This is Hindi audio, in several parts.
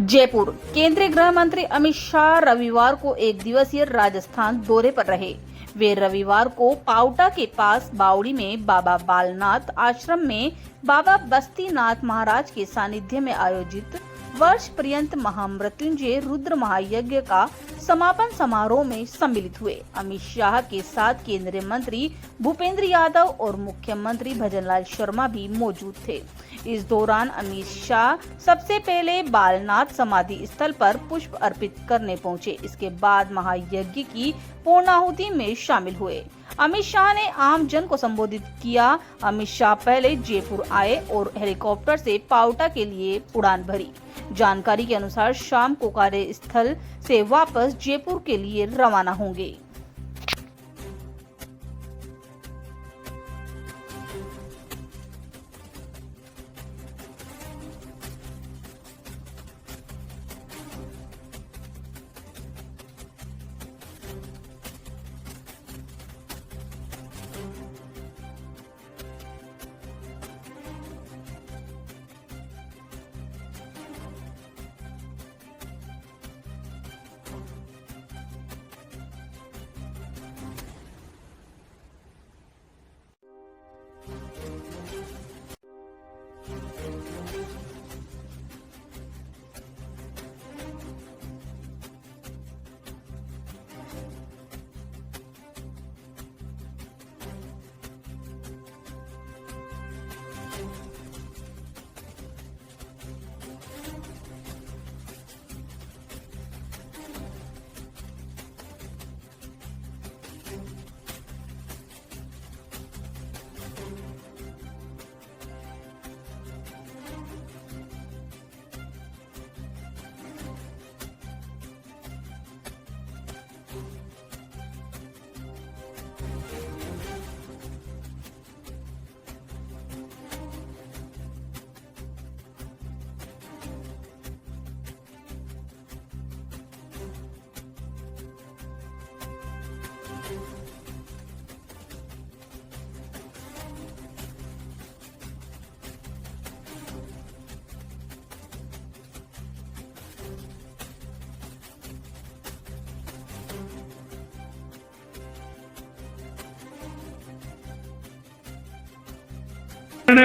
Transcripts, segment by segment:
जयपुर। केंद्रीय गृह मंत्री अमित शाह रविवार को एक दिवसीय राजस्थान दौरे पर रहे। वे रविवार को पाउटा के पास बावड़ी में बाबा बालनाथ आश्रम में बाबा बस्तीनाथ महाराज के सानिध्य में आयोजित वर्ष पर्यंत महामृत्युंजय रुद्र महायज्ञ का समापन समारोह में सम्मिलित हुए। अमित शाह के साथ केंद्रीय मंत्री भूपेंद्र यादव और मुख्यमंत्री भजनलाल शर्मा भी मौजूद थे। इस दौरान अमित शाह सबसे पहले बालनाथ समाधि स्थल पर पुष्प अर्पित करने पहुंचे। इसके बाद महायज्ञ की पूर्णाहुति में शामिल हुए। अमित शाह ने आम जन को संबोधित किया। अमित शाह पहले जयपुर आए और हेलीकॉप्टर से पाउटा के लिए उड़ान भरी। जानकारी के अनुसार शाम को कार्यस्थल से वापस जयपुर के लिए रवाना होंगे।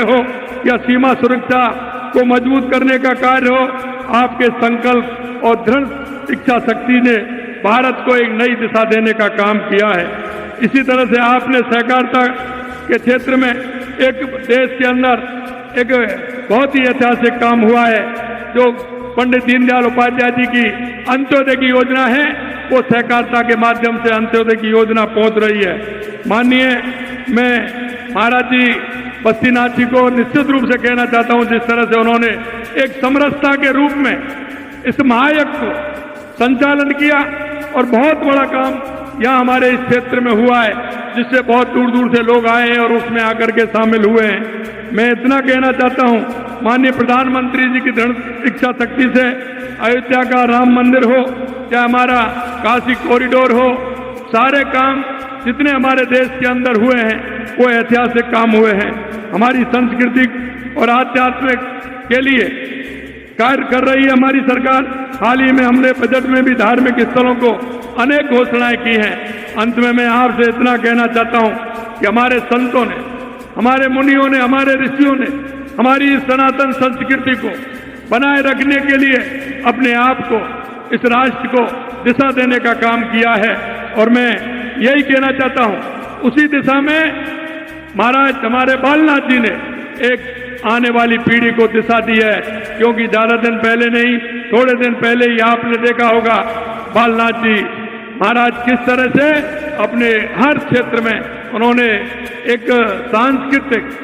हो या सीमा सुरक्षा को मजबूत करने का कार्य हो, आपके संकल्प और दृढ़ इच्छा शक्ति ने भारत को एक नई दिशा देने का काम किया है। इसी तरह से आपने सहकारिता के क्षेत्र में एक देश के अंदर एक बहुत ही ऐतिहासिक काम हुआ है। जो पंडित दीनदयाल उपाध्याय जी की अंत्योदय की योजना है, वो सहकारिता के माध्यम से अंत्योदय की योजना पहुंच रही है। माननीय मैं महाराज जी बस्तीनाथ जी को निश्चित रूप से कहना चाहता हूं, जिस तरह से उन्होंने एक समरसता के रूप में इस महायज्ञ को संचालन किया और बहुत बड़ा काम यहाँ हमारे इस क्षेत्र में हुआ है, जिससे बहुत दूर दूर से लोग आए हैं और उसमें आकर के शामिल हुए हैं। मैं इतना कहना चाहता हूं, माननीय प्रधानमंत्री जी की दृढ़ इच्छा शक्ति से अयोध्या का राम मंदिर हो, चाहे हमारा काशी कॉरिडोर हो, सारे काम जितने हमारे देश के अंदर हुए हैं वो ऐतिहासिक काम हुए हैं। हमारी सांस्कृतिक और आध्यात्मिक के लिए कार्य कर रही है हमारी सरकार। हाल ही में हमने बजट में भी धार्मिक स्थलों को अनेक घोषणाएं की हैं। अंत में मैं आपसे इतना कहना चाहता हूं कि हमारे संतों ने, हमारे मुनियों ने, हमारे ऋषियों ने हमारी सनातन संस्कृति को बनाए रखने के लिए अपने आप को, इस राष्ट्र को दिशा देने का काम किया है। और मैं यही कहना चाहता हूं, उसी दिशा में महाराज हमारे बालनाथ जी ने एक आने वाली पीढ़ी को दिशा दी है। क्योंकि ज्यादा दिन पहले नहीं, थोड़े दिन पहले ही आपने देखा होगा बालनाथ जी महाराज किस तरह से अपने हर क्षेत्र में उन्होंने एक सांस्कृतिक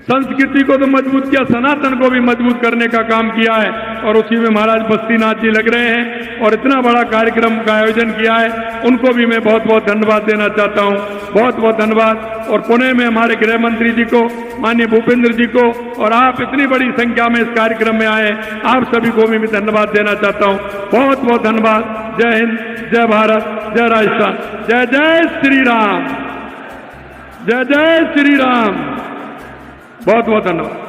संस्कृति को तो मजबूत किया, सनातन को भी मजबूत करने का काम किया है। और उसी में महाराज बस्तीनाथ जी लग रहे हैं और इतना बड़ा कार्यक्रम का आयोजन किया है। उनको भी मैं बहुत बहुत धन्यवाद देना चाहता हूं, बहुत बहुत धन्यवाद। और पुणे में हमारे गृह मंत्री जी को, माननीय भूपेंद्र जी को, और आप इतनी बड़ी संख्या में इस कार्यक्रम में आए, आप सभी को भी मैं धन्यवाद देना चाहता हूं। बहुत बहुत धन्यवाद। जय हिंद, जय भारत, जय राजस्थान, जय जय श्री राम, जय जय श्री राम। बहुत बहुत धन्यवाद।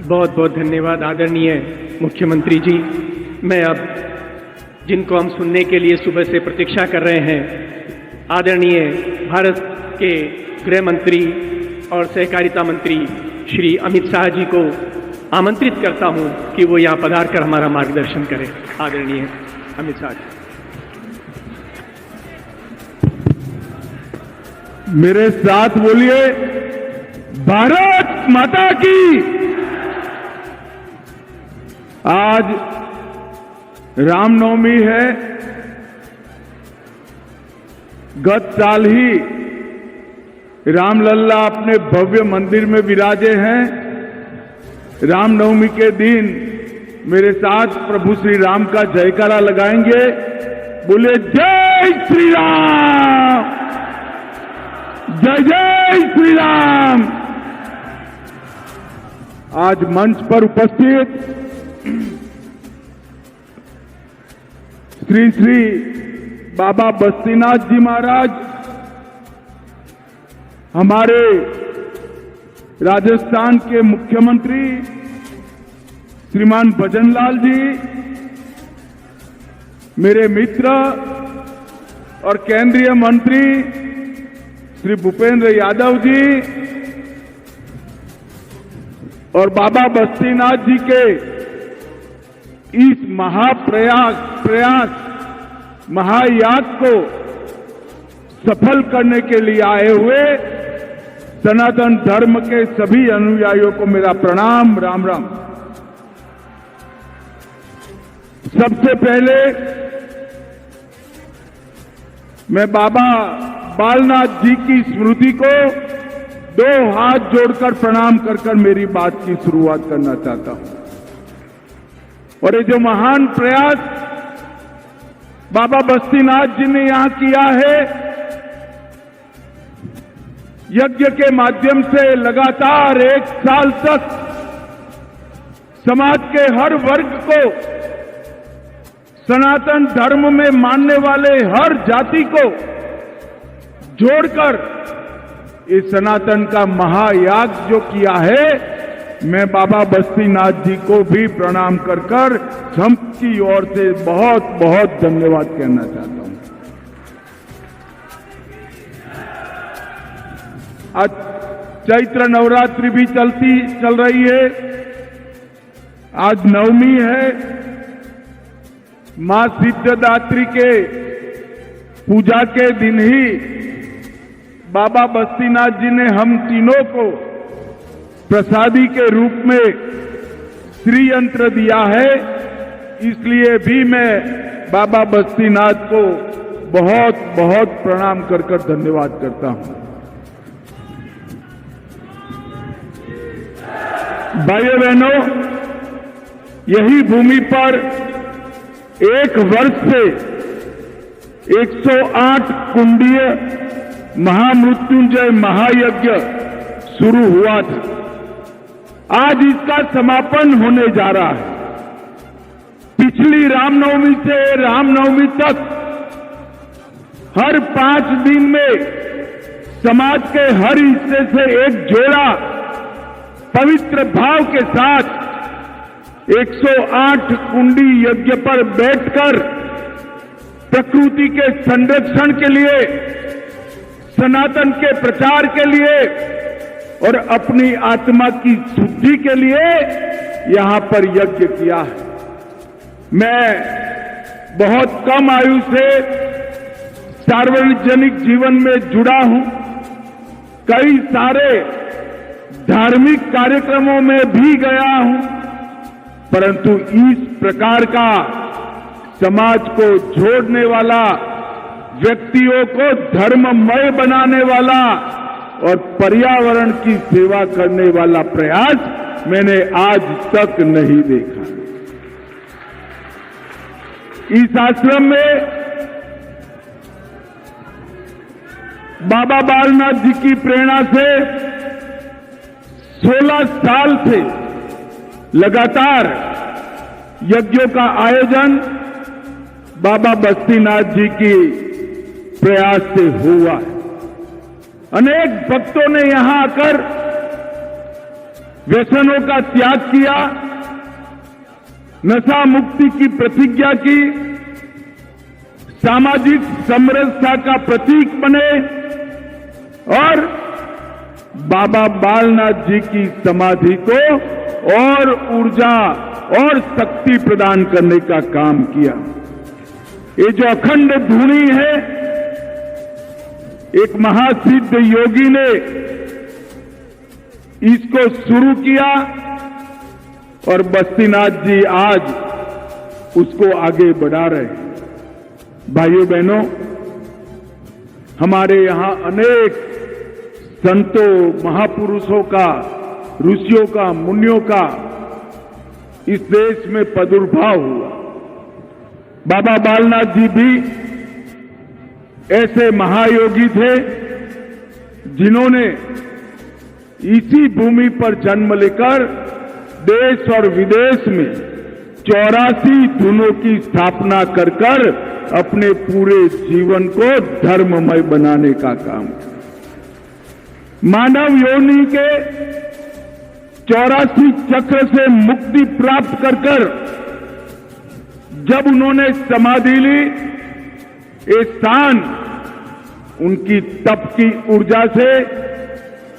बहुत बहुत धन्यवाद आदरणीय मुख्यमंत्री जी। मैं अब जिनको हम सुनने के लिए सुबह से प्रतीक्षा कर रहे हैं, आदरणीय भारत के गृह मंत्री और सहकारिता मंत्री श्री अमित शाह जी को आमंत्रित करता हूं कि वो यहाँ पधार कर हमारा मार्गदर्शन करें। आदरणीय अमित शाह जी। मेरे साथ बोलिए, भारत माता की। आज रामनवमी है। गत साल ही रामलल्ला अपने भव्य मंदिर में विराजे हैं। रामनवमी के दिन मेरे साथ प्रभु श्री राम का जयकारा लगाएंगे। बोले जय श्री राम, जय जय श्री राम। आज मंच पर उपस्थित श्री श्री बाबा बस्तीनाथ जी महाराज, हमारे राजस्थान के मुख्यमंत्री श्रीमान भजनलाल जी, मेरे मित्र और केंद्रीय मंत्री श्री भूपेंद्र यादव जी और बाबा बस्तीनाथ जी के इस महायाग को सफल करने के लिए आए हुए सनातन धर्म के सभी अनुयायियों को मेरा प्रणाम, राम राम। सबसे पहले मैं बाबा बालनाथ जी की स्मृति को दो हाथ जोड़कर प्रणाम कर मेरी बात की शुरुआत करना चाहता हूं। और ये जो महान प्रयास बाबा बस्तीनाथ जी ने यहां किया है, यज्ञ के माध्यम से लगातार 1 साल तक समाज के हर वर्ग को, सनातन धर्म में मानने वाले हर जाति को जोड़कर इस सनातन का महायाग जो किया है, मैं बाबा बस्तीनाथ जी को भी प्रणाम कर सबकी ओर से बहुत बहुत धन्यवाद कहना चाहता हूं। आज चैत्र नवरात्रि भी चल रही है। आज नवमी है। मां सिद्धदात्री के पूजा के दिन ही बाबा बस्तीनाथ जी ने हम तीनों को प्रसादी के रूप में श्री यंत्र दिया है। इसलिए भी मैं बाबा बस्तीनाथ को बहुत बहुत प्रणाम कर धन्यवाद करता हूं। भाइयों बहनों, यही भूमि पर 1 वर्ष से 108 कुंडीय महामृत्युंजय महायज्ञ शुरू हुआ था। आज इसका समापन होने जा रहा है। पिछली रामनवमी से रामनवमी तक हर 5 दिन में समाज के हर हिस्से से एक जोड़ा पवित्र भाव के साथ 108 कुंडी यज्ञ पर बैठकर प्रकृति के संरक्षण के लिए, सनातन के प्रचार के लिए और अपनी आत्मा की शुद्धि के लिए यहां पर यज्ञ किया है। मैं बहुत कम आयु से सार्वजनिक जीवन में जुड़ा हूं। कई सारे धार्मिक कार्यक्रमों में भी गया हूं, परंतु इस प्रकार का समाज को जोड़ने वाला, व्यक्तियों को धर्ममय बनाने वाला और पर्यावरण की सेवा करने वाला प्रयास मैंने आज तक नहीं देखा। इस आश्रम में बाबा बालनाथ जी की प्रेरणा से 16 साल से लगातार यज्ञों का आयोजन बाबा बस्तीनाथ जी की प्रयास से हुआ है। अनेक भक्तों ने यहां आकर व्यसनों का त्याग किया, नशा मुक्ति की प्रतिज्ञा की, सामाजिक समरसता का प्रतीक बने और बाबा बालनाथ जी की समाधि को और ऊर्जा और शक्ति प्रदान करने का काम किया। ये जो अखंड धूनी है, एक महासिद्ध योगी ने इसको शुरू किया और बस्तीनाथ जी आज उसको आगे बढ़ा रहे हैं। भाइयों बहनों, हमारे यहां अनेक संतों, महापुरुषों का, ऋषियों का, मुनियों का इस देश में प्रादुर्भाव हुआ। बाबा बालनाथ जी भी ऐसे महायोगी थे जिन्होंने इसी भूमि पर जन्म लेकर देश और विदेश में 84 धुनों की स्थापना कर अपने पूरे जीवन को धर्ममय बनाने का काम किया। मानव योनि के 84 चक्र से मुक्ति प्राप्त कर जब उन्होंने समाधि ली, ये स्थान उनकी तप की ऊर्जा से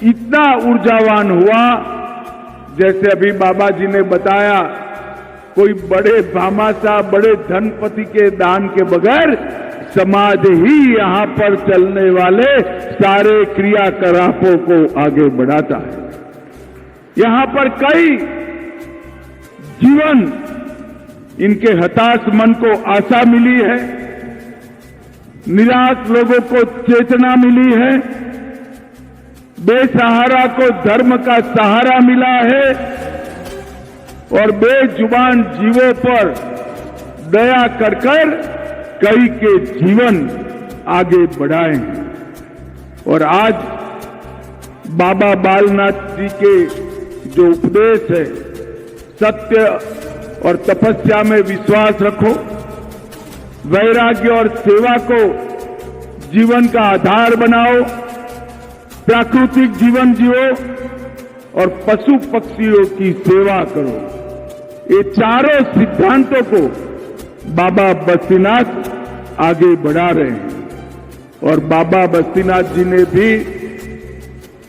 इतना ऊर्जावान हुआ, जैसे अभी बाबा जी ने बताया, कोई बड़े भामाशाह, बड़े धनपति के दान के बगैर समाज ही यहां पर चलने वाले सारे क्रियाकलापों को आगे बढ़ाता है। यहां पर कई जीवन, इनके हताश मन को आशा मिली है, निराश लोगों को चेतना मिली है, बेसहारा को धर्म का सहारा मिला है और बेजुबान जीवों पर दया कर कई के जीवन आगे बढ़ाए हैं। और आज बाबा बालनाथ जी के जो उपदेश है, सत्य और तपस्या में विश्वास रखो, वैराग्य और सेवा को जीवन का आधार बनाओ, प्राकृतिक जीवन जियो और पशु पक्षियों की सेवा करो, ये चारों सिद्धांतों को बाबा बस्तीनाथ आगे बढ़ा रहे हैं। और बाबा बस्तीनाथ जी ने भी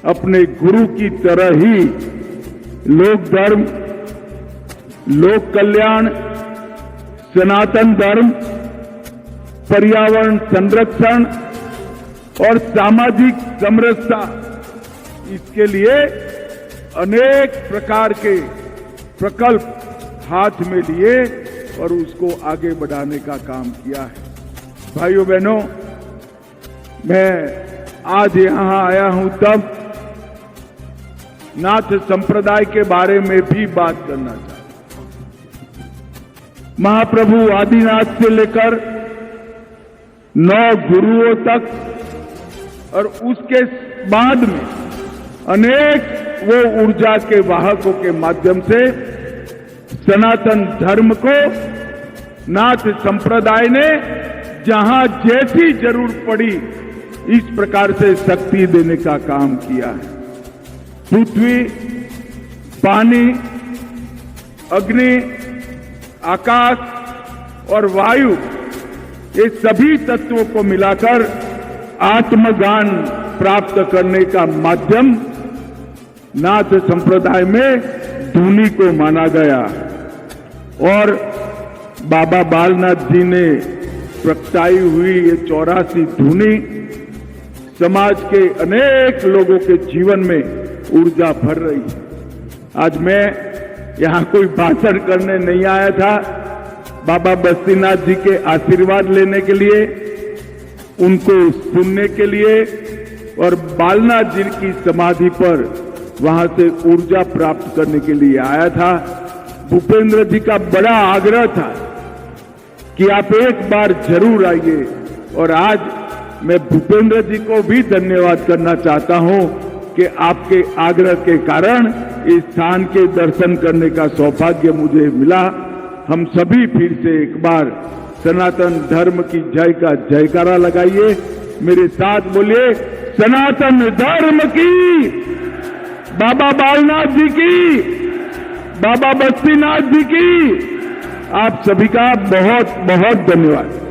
अपने गुरु की तरह ही लोक धर्म, लोक कल्याण, सनातन धर्म, पर्यावरण संरक्षण और सामाजिक समरसता, इसके लिए अनेक प्रकार के प्रकल्प हाथ में लिए और उसको आगे बढ़ाने का काम किया है। भाइयों बहनों, मैं आज यहां आया हूं तब नाथ संप्रदाय के बारे में भी बात करना चाहता हूं। महाप्रभु आदिनाथ से लेकर 9 गुरुओं तक और उसके बाद में अनेक वो ऊर्जा के वाहकों के माध्यम से सनातन धर्म को नाथ संप्रदाय ने जहां जैसी जरूरत पड़ी इस प्रकार से शक्ति देने का काम किया है। पृथ्वी, पानी, अग्नि, आकाश और वायु, ये सभी तत्वों को मिलाकर आत्मज्ञान प्राप्त करने का माध्यम नाथ संप्रदाय में धुनी को माना गया। और बाबा बालनाथ जी ने प्रगटाई हुई ये 84 धुनी समाज के अनेक लोगों के जीवन में ऊर्जा भर रही है। आज मैं यहां कोई भाषण करने नहीं आया था, बाबा बस्तीनाथ जी के आशीर्वाद लेने के लिए, उनको सुनने के लिए और बालनाथ जी की समाधि पर वहां से ऊर्जा प्राप्त करने के लिए आया था। भूपेंद्र जी का बड़ा आग्रह था कि आप एक बार जरूर आइए और आज मैं भूपेंद्र जी को भी धन्यवाद करना चाहता हूं कि आपके आग्रह के कारण इस स्थान के दर्शन करने का सौभाग्य मुझे मिला। हम सभी फिर से एक बार सनातन धर्म की जय का जयकारा लगाइए। मेरे साथ बोलिए, सनातन धर्म की बाबा बालनाथ जी की, बाबा बद्रीनाथ जी की, आप सभी का बहुत बहुत धन्यवाद।